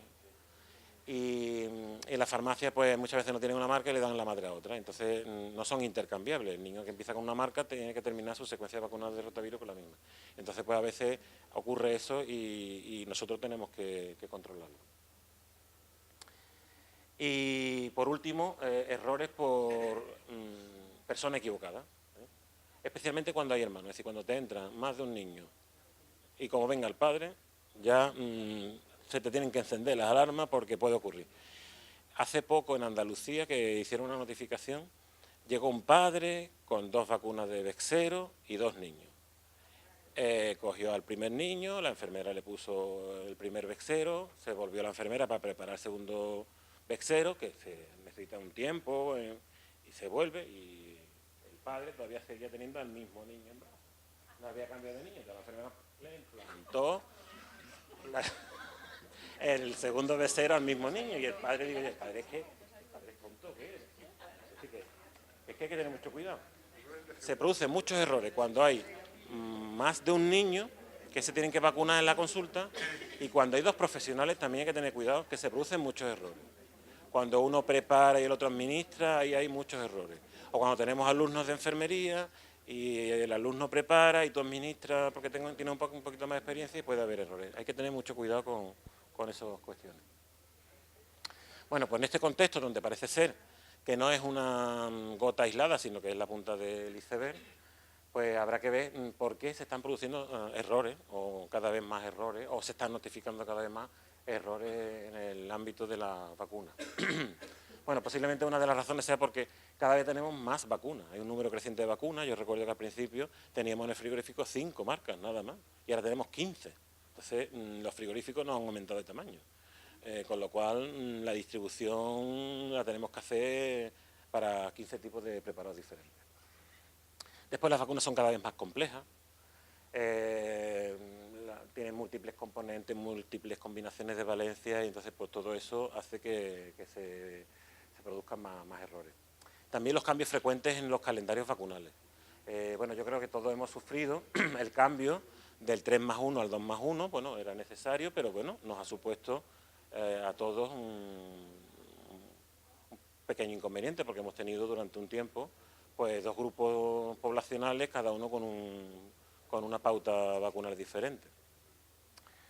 y en la farmacia pues muchas veces no tienen una marca y le dan la madre a otra, entonces no son intercambiables. El niño que empieza con una marca tiene que terminar su secuencia de vacunas de rotavirus con la misma. Entonces pues a veces ocurre eso y nosotros tenemos que controlarlo. Y por último, errores por persona equivocada, especialmente cuando hay hermanos, es decir, cuando te entra más de un niño y como venga el padre, ya se te tienen que encender las alarmas porque puede ocurrir. Hace poco en Andalucía, que hicieron una notificación, llegó un padre con 2 vacunas de Bexsero y 2 niños. Cogió al primer niño, la enfermera le puso el primer Bexsero, se volvió la enfermera para preparar el segundo Bexsero, que se necesita un tiempo, y se vuelve, y el padre todavía seguía teniendo al mismo niño en brazos. No había cambiado de niño, la enfermera le implantó el segundo becero al mismo niño y el padre dijo, el padre es tonto, ¿qué es? Así que es que hay que tener mucho cuidado. Se producen muchos errores cuando hay más de un niño que se tienen que vacunar en la consulta y cuando hay dos profesionales también hay que tener cuidado que se producen muchos errores. Cuando uno prepara y el otro administra, ahí hay muchos errores. O cuando tenemos alumnos de enfermería y el alumno prepara y tú administras porque tiene un poquito más de experiencia y puede haber errores. Hay que tener mucho cuidado con esas cuestiones. Bueno, pues en este contexto donde parece ser que no es una gota aislada, sino que es la punta del iceberg, pues habrá que ver por qué se están produciendo errores, o cada vez más errores, o se están notificando cada vez más errores en el ámbito de la vacuna. Bueno, posiblemente una de las razones sea porque cada vez tenemos más vacunas, hay un número creciente de vacunas. Yo recuerdo que al principio teníamos en el frigorífico 5 marcas, nada más, y ahora tenemos 15. Entonces, los frigoríficos no han aumentado de tamaño, con lo cual la distribución la tenemos que hacer para 15 tipos de preparados diferentes. Después las vacunas son cada vez más complejas, tienen múltiples componentes, múltiples combinaciones de valencia y entonces pues todo eso hace que se produzcan más errores. También los cambios frecuentes en los calendarios vacunales. Bueno, yo creo que todos hemos sufrido el cambio del 3+1 al 2+1, bueno, era necesario, pero bueno, nos ha supuesto a todos un pequeño inconveniente porque hemos tenido durante un tiempo pues dos grupos poblacionales, cada uno con una pauta vacunal diferente.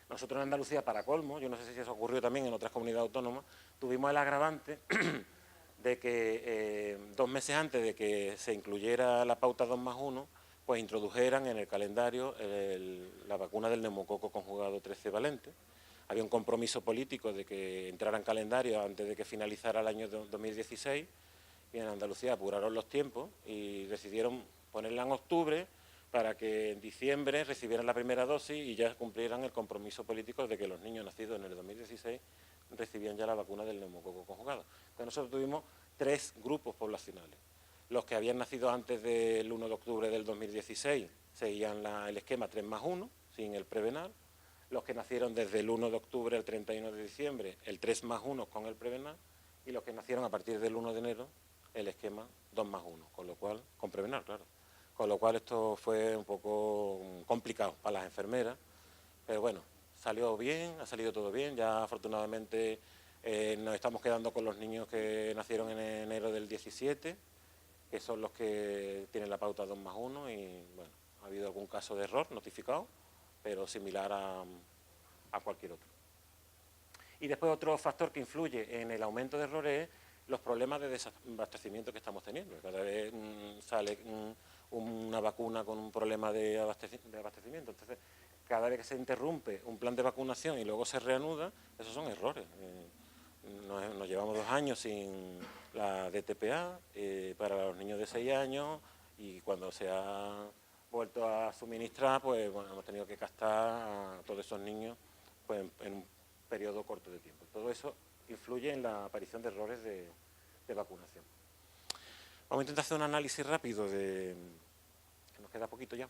Nosotros en Andalucía, para colmo, yo no sé si eso ocurrió también en otras comunidades autónomas, tuvimos el agravante de que 2 meses antes de que se incluyera la pauta 2+1, pues introdujeran en el calendario la vacuna del neumococo conjugado 13 valente. Había un compromiso político de que entrara en calendario antes de que finalizara el año 2016, y en Andalucía apuraron los tiempos y decidieron ponerla en octubre para que en diciembre recibieran la primera dosis y ya cumplieran el compromiso político de que los niños nacidos en el 2016 recibían ya la vacuna del neumococo conjugado. Entonces nosotros tuvimos 3 grupos poblacionales. Los que habían nacido antes del 1 de octubre del 2016 seguían el esquema 3+1, sin el prevenal. Los que nacieron desde el 1 de octubre al 31 de diciembre, el 3+1 con el prevenal. Y los que nacieron a partir del 1 de enero, el esquema 2+1, con lo cual, con prevenal, claro. Con lo cual esto fue un poco complicado para las enfermeras, pero bueno, salió bien, ha salido todo bien. Ya afortunadamente nos estamos quedando con los niños que nacieron en enero del 17, que son los que tienen la pauta 2+1 y bueno, ha habido algún caso de error notificado, pero similar a cualquier otro. Y después otro factor que influye en el aumento de errores es los problemas de desabastecimiento que estamos teniendo. Cada vez sale una vacuna con un problema de abastecimiento. Entonces, cada vez que se interrumpe un plan de vacunación y luego se reanuda, esos son errores. Nos llevamos 2 años sin la DTPA para los niños de 6 años y cuando se ha vuelto a suministrar, pues bueno, hemos tenido que gastar a todos esos niños pues, en un periodo corto de tiempo. Todo eso influye en la aparición de errores de vacunación. Vamos a intentar hacer un análisis rápido que nos queda poquito ya,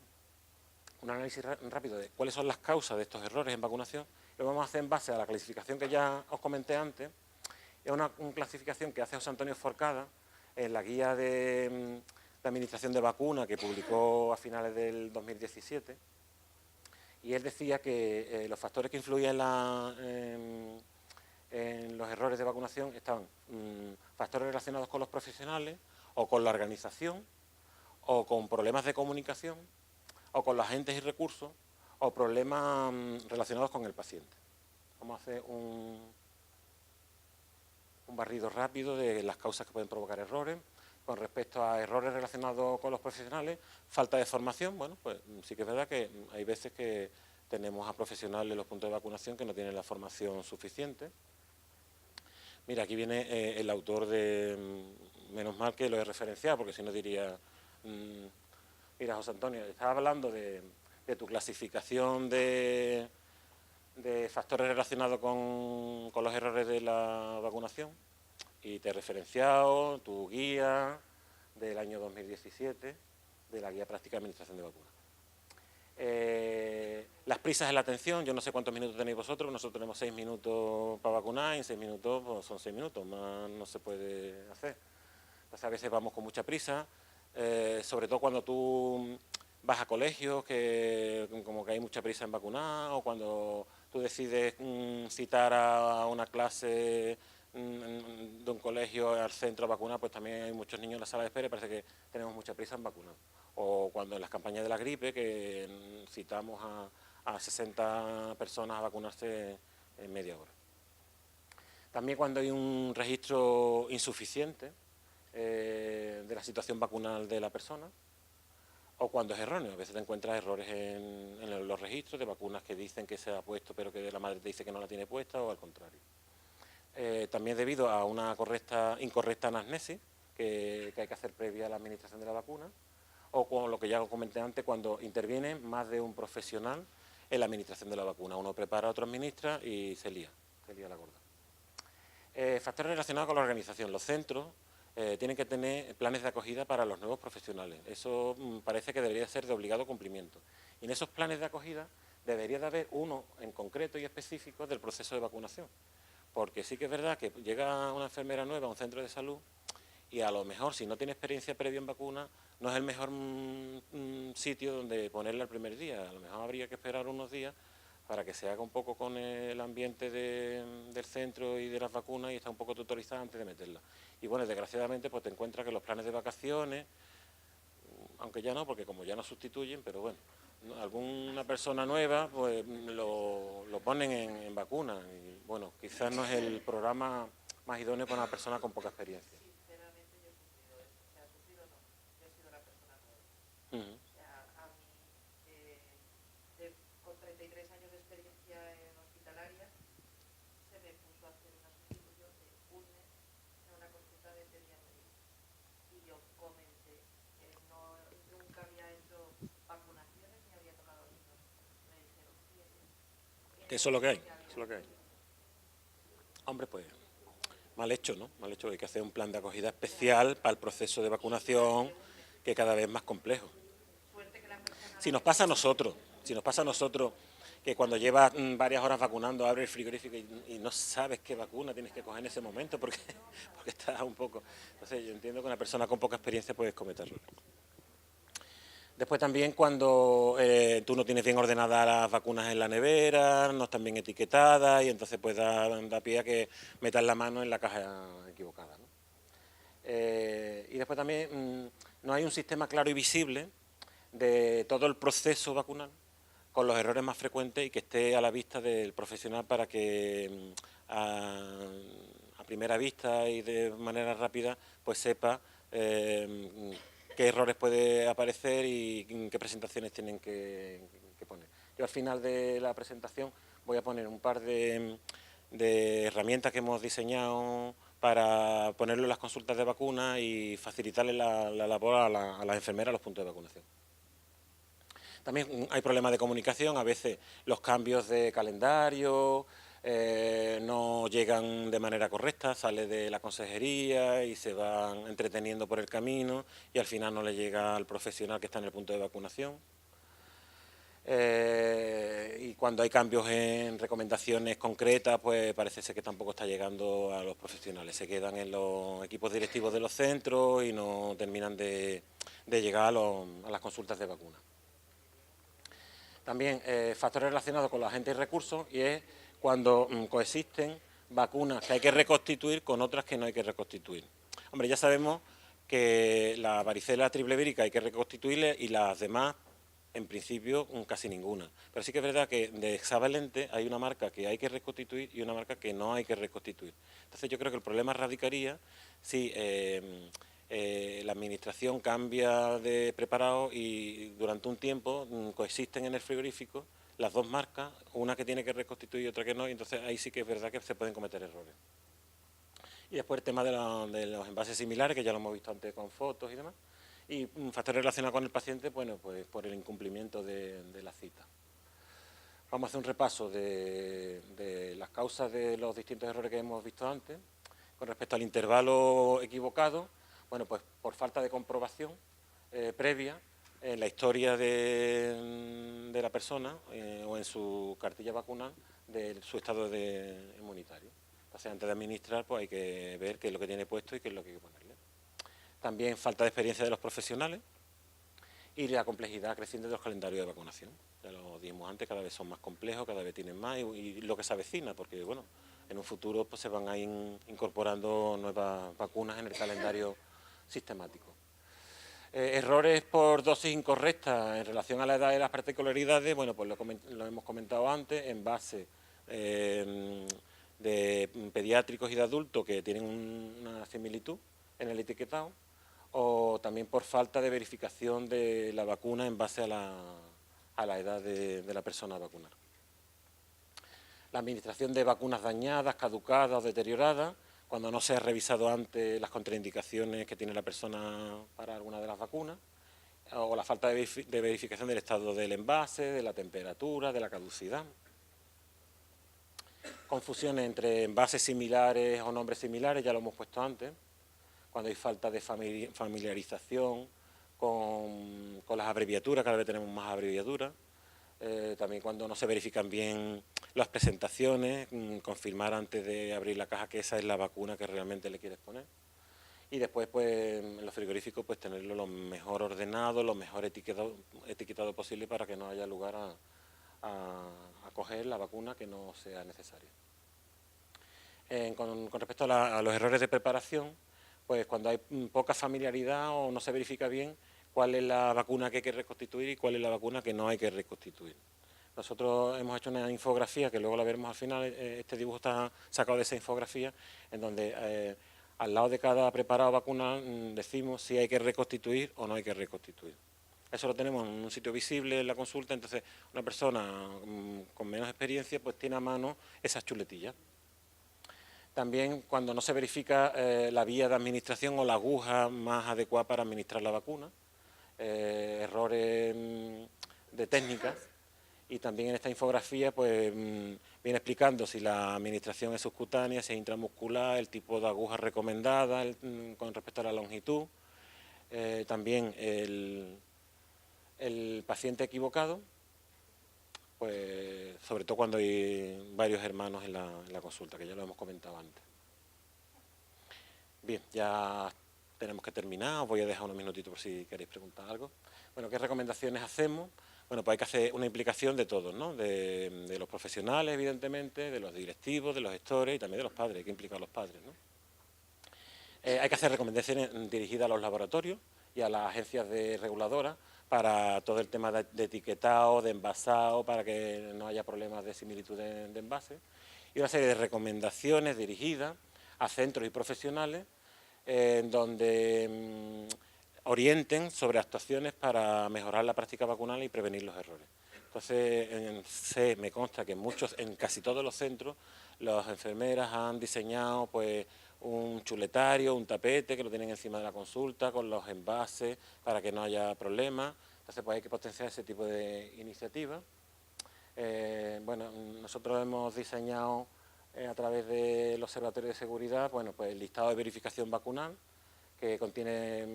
un análisis rápido de cuáles son las causas de estos errores en vacunación. Lo vamos a hacer en base a la clasificación que ya os comenté antes. Es una clasificación que hace José Antonio Forcada en la guía de administración de vacunas que publicó a finales del 2017. Y él decía que los factores que influían en los errores de vacunación estaban factores relacionados con los profesionales o con la organización o con problemas de comunicación o con los agentes y recursos o problemas relacionados con el paciente. Vamos a hacer un barrido rápido de las causas que pueden provocar errores. Con respecto a errores relacionados con los profesionales, falta de formación, bueno, pues sí que es verdad que hay veces que tenemos a profesionales en los puntos de vacunación que no tienen la formación suficiente. Mira, aquí viene el autor de... menos mal que lo he referenciado, porque si no diría... mira, José Antonio, estaba hablando de tu clasificación de factores relacionados con los errores de la vacunación y te he referenciado tu guía del año 2017 de la Guía Práctica de Administración de Vacunas. Las prisas en la atención, yo no sé cuántos minutos tenéis vosotros, nosotros tenemos 6 minutos para vacunar y en 6 minutos pues son 6 minutos, más no se puede hacer. Entonces a veces vamos con mucha prisa, sobre todo cuando tú vas a colegios, que como que hay mucha prisa en vacunar, o cuando tú decides citar a una clase de un colegio al centro a vacunar, pues también hay muchos niños en la sala de espera y parece que tenemos mucha prisa en vacunar. O cuando en las campañas de la gripe, que citamos a 60 personas a vacunarse en media hora. También cuando hay un registro insuficiente de la situación vacunal de la persona, o cuando es erróneo. A veces te encuentras errores en los registros de vacunas que dicen que se ha puesto, pero que la madre te dice que no la tiene puesta, o al contrario. También debido a una incorrecta anamnesis que hay que hacer previa a la administración de la vacuna, o con lo que ya comenté antes, cuando interviene más de un profesional en la administración de la vacuna. Uno prepara, otro administra y se lía la gorda. Factores relacionados con la organización. Los centros tienen que tener planes de acogida para los nuevos profesionales. Eso parece que debería ser de obligado cumplimiento. Y en esos planes de acogida debería de haber uno en concreto y específico del proceso de vacunación. Porque sí que es verdad que llega una enfermera nueva a un centro de salud y a lo mejor, si no tiene experiencia previa en vacuna, no es el mejor sitio donde ponerla el primer día. A lo mejor habría que esperar unos días para que se haga un poco con el ambiente del centro y de las vacunas y está un poco tutorizada antes de meterla. Y bueno, desgraciadamente pues te encuentras que los planes de vacaciones, aunque ya no, porque como ya no sustituyen, pero bueno, alguna persona nueva pues lo ponen en vacuna y bueno, quizás no es el programa más idóneo para una persona con poca experiencia. Sinceramente yo he sufrido eso, o sea, sufrido no, yo he sido la persona nueva. O sea, a mí, con 33 años de experiencia en hospitalaria, se me puso a hacer una sustitución de un mes en una consulta de pediatría. Y yo comenté que nunca había hecho vacunaciones ni había tocado niños. Me dijeron, Que eso es lo que hay, eso es lo que hay. Hombre, pues mal hecho, ¿no? Mal hecho, hay que hacer un plan de acogida especial para el proceso de vacunación, que cada vez es más complejo. Si nos pasa a nosotros, que cuando llevas varias horas vacunando, abres el frigorífico y no sabes qué vacuna tienes que coger en ese momento porque estás un poco... Entonces yo entiendo que una persona con poca experiencia puede cometerlo. Después también cuando tú no tienes bien ordenadas las vacunas en la nevera, no están bien etiquetadas y entonces pues da pie a que metas la mano en la caja equivocada, ¿no? Y después también no hay un sistema claro y visible de todo el proceso vacunal con los errores más frecuentes y que esté a la vista del profesional para que a primera vista y de manera rápida pues sepa qué errores puede aparecer y qué presentaciones tienen que poner. Yo al final de la presentación voy a poner un par de herramientas que hemos diseñado para ponerlo en las consultas de vacuna y facilitarle la labor a las enfermeras a los puntos de vacunación. También hay problemas de comunicación, a veces los cambios de calendario no llegan de manera correcta, sale de la consejería y se van entreteniendo por el camino y al final no le llega al profesional que está en el punto de vacunación. Y cuando hay cambios en recomendaciones concretas, pues parece ser que tampoco está llegando a los profesionales. Se quedan en los equipos directivos de los centros y no terminan de llegar a las consultas de vacuna. También factores relacionados con los agentes y recursos, y es cuando coexisten vacunas que hay que reconstituir con otras que no hay que reconstituir. Hombre, ya sabemos que la varicela triple vírica hay que reconstituirle y las demás, en principio, casi ninguna. Pero sí que es verdad que de hexavalente hay una marca que hay que reconstituir y una marca que no hay que reconstituir. Entonces yo creo que el problema radicaría si la administración cambia de preparado y durante un tiempo coexisten en el frigorífico las dos marcas, una que tiene que reconstituir y otra que no, y entonces ahí sí que es verdad que se pueden cometer errores. Y después el tema de los envases similares, que ya lo hemos visto antes con fotos y demás. Y factores relacionados con el paciente, bueno, pues por el incumplimiento de la cita. Vamos a hacer un repaso de las causas de los distintos errores que hemos visto antes. Con respecto al intervalo equivocado, Bueno, pues por falta de comprobación previa en la historia de la persona o en su cartilla vacunal de su estado inmunitario. Entonces, antes de administrar, pues hay que ver qué es lo que tiene puesto y qué es lo que hay que ponerle. También falta de experiencia de los profesionales y la complejidad creciente de los calendarios de vacunación. Ya lo dijimos antes, cada vez son más complejos, cada vez tienen más y lo que se avecina, porque bueno, en un futuro pues se van a ir incorporando nuevas vacunas en el calendario sistemático. Errores por dosis incorrectas en relación a la edad y las particularidades, bueno, pues lo hemos comentado antes, en base de pediátricos y de adultos que tienen una similitud en el etiquetado, o también por falta de verificación de la vacuna en base a la edad de la persona a vacunar. La administración de vacunas dañadas, caducadas o deterioradas, cuando no se ha revisado antes las contraindicaciones que tiene la persona para alguna de las vacunas, o la falta de verificación del estado del envase, de la temperatura, de la caducidad. Confusiones entre envases similares o nombres similares, ya lo hemos puesto antes, cuando hay falta de familiarización con las abreviaturas, cada vez tenemos más abreviaturas. También cuando no se verifican bien las presentaciones, confirmar antes de abrir la caja que esa es la vacuna que realmente le quieres poner. Y después, pues, en los frigoríficos, pues tenerlo lo mejor ordenado, lo mejor etiquetado posible para que no haya lugar a coger la vacuna que no sea necesaria. Con respecto a los errores de preparación, pues cuando hay poca familiaridad o no se verifica bien cuál es la vacuna que hay que reconstituir y cuál es la vacuna que no hay que reconstituir. Nosotros hemos hecho una infografía, que luego la veremos al final, este dibujo está sacado de esa infografía, en donde al lado de cada preparado vacunal decimos si hay que reconstituir o no hay que reconstituir. Eso lo tenemos en un sitio visible en la consulta, entonces una persona con menos experiencia pues tiene a mano esas chuletillas. También cuando no se verifica la vía de administración o la aguja más adecuada para administrar la vacuna, errores de técnicas, y también en esta infografía pues viene explicando si la administración es subcutánea, si es intramuscular, el tipo de aguja recomendada con respecto a la longitud, también el paciente equivocado, pues sobre todo cuando hay varios hermanos en la consulta, que ya lo hemos comentado antes. Bien, ya tenemos que terminar, os voy a dejar unos minutitos por si queréis preguntar algo. Bueno, ¿qué recomendaciones hacemos? Bueno, pues hay que hacer una implicación de todos, ¿no? De los profesionales, evidentemente, de los directivos, de los gestores y también de los padres, hay que implicar a los padres, ¿no? Hay que hacer recomendaciones dirigidas a los laboratorios y a las agencias reguladoras para todo el tema de etiquetado, de envasado, para que no haya problemas de similitud de envase, y una serie de recomendaciones dirigidas a centros y profesionales donde orienten sobre actuaciones para mejorar la práctica vacunal y prevenir los errores. Entonces, me consta que en casi todos los centros, las enfermeras han diseñado pues un chuletario, un tapete que lo tienen encima de la consulta con los envases para que no haya problemas. Entonces, pues hay que potenciar ese tipo de iniciativas. Bueno, nosotros hemos diseñado a través del Observatorio de Seguridad, bueno, pues el listado de verificación vacunal, que contiene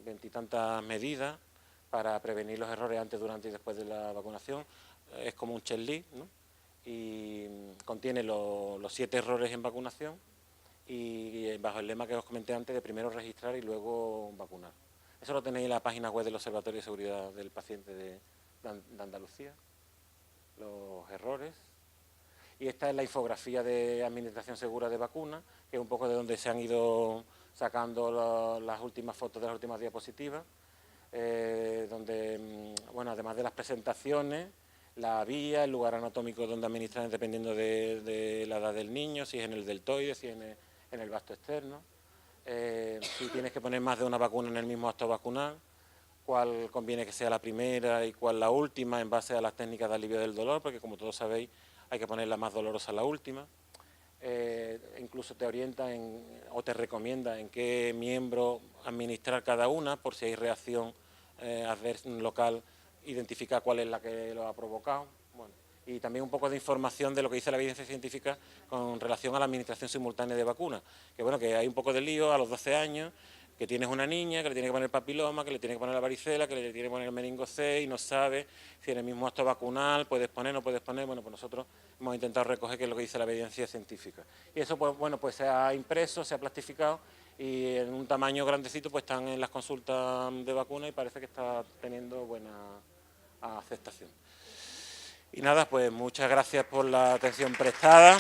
veintitantas medidas para prevenir los errores antes, durante y después de la vacunación. Es como un checklist, ¿no? Y contiene los 7 errores en vacunación y bajo el lema que os comenté antes de primero registrar y luego vacunar. Eso lo tenéis en la página web del Observatorio de Seguridad del Paciente de Andalucía, los errores. Y esta es la infografía de administración segura de vacunas, que es un poco de donde se han ido sacando las últimas fotos de las últimas diapositivas, donde, bueno, además de las presentaciones, la vía, el lugar anatómico donde administrar dependiendo de la edad del niño, si es en el deltoide, si es en el vasto externo, si tienes que poner más de una vacuna en el mismo acto vacunal, cuál conviene que sea la primera y cuál la última en base a las técnicas de alivio del dolor, porque como todos sabéis hay que poner la más dolorosa la última. Incluso te orienta o te recomienda en qué miembro administrar cada una, por si hay reacción adversa local, identificar cuál es la que lo ha provocado. Bueno, y también un poco de información de lo que dice la evidencia científica con relación a la administración simultánea de vacunas. Que bueno, que hay un poco de lío a los 12 años, que tienes una niña, que le tiene que poner papiloma, que le tiene que poner la varicela, que le tiene que poner el meningo C y no sabe si en el mismo acto vacunal puedes poner, no puedes poner. Bueno, pues nosotros hemos intentado recoger qué es lo que dice la evidencia científica. Y eso, pues bueno, pues se ha impreso, se ha plastificado y en un tamaño grandecito pues están en las consultas de vacuna y parece que está teniendo buena aceptación. Y nada, pues muchas gracias por la atención prestada.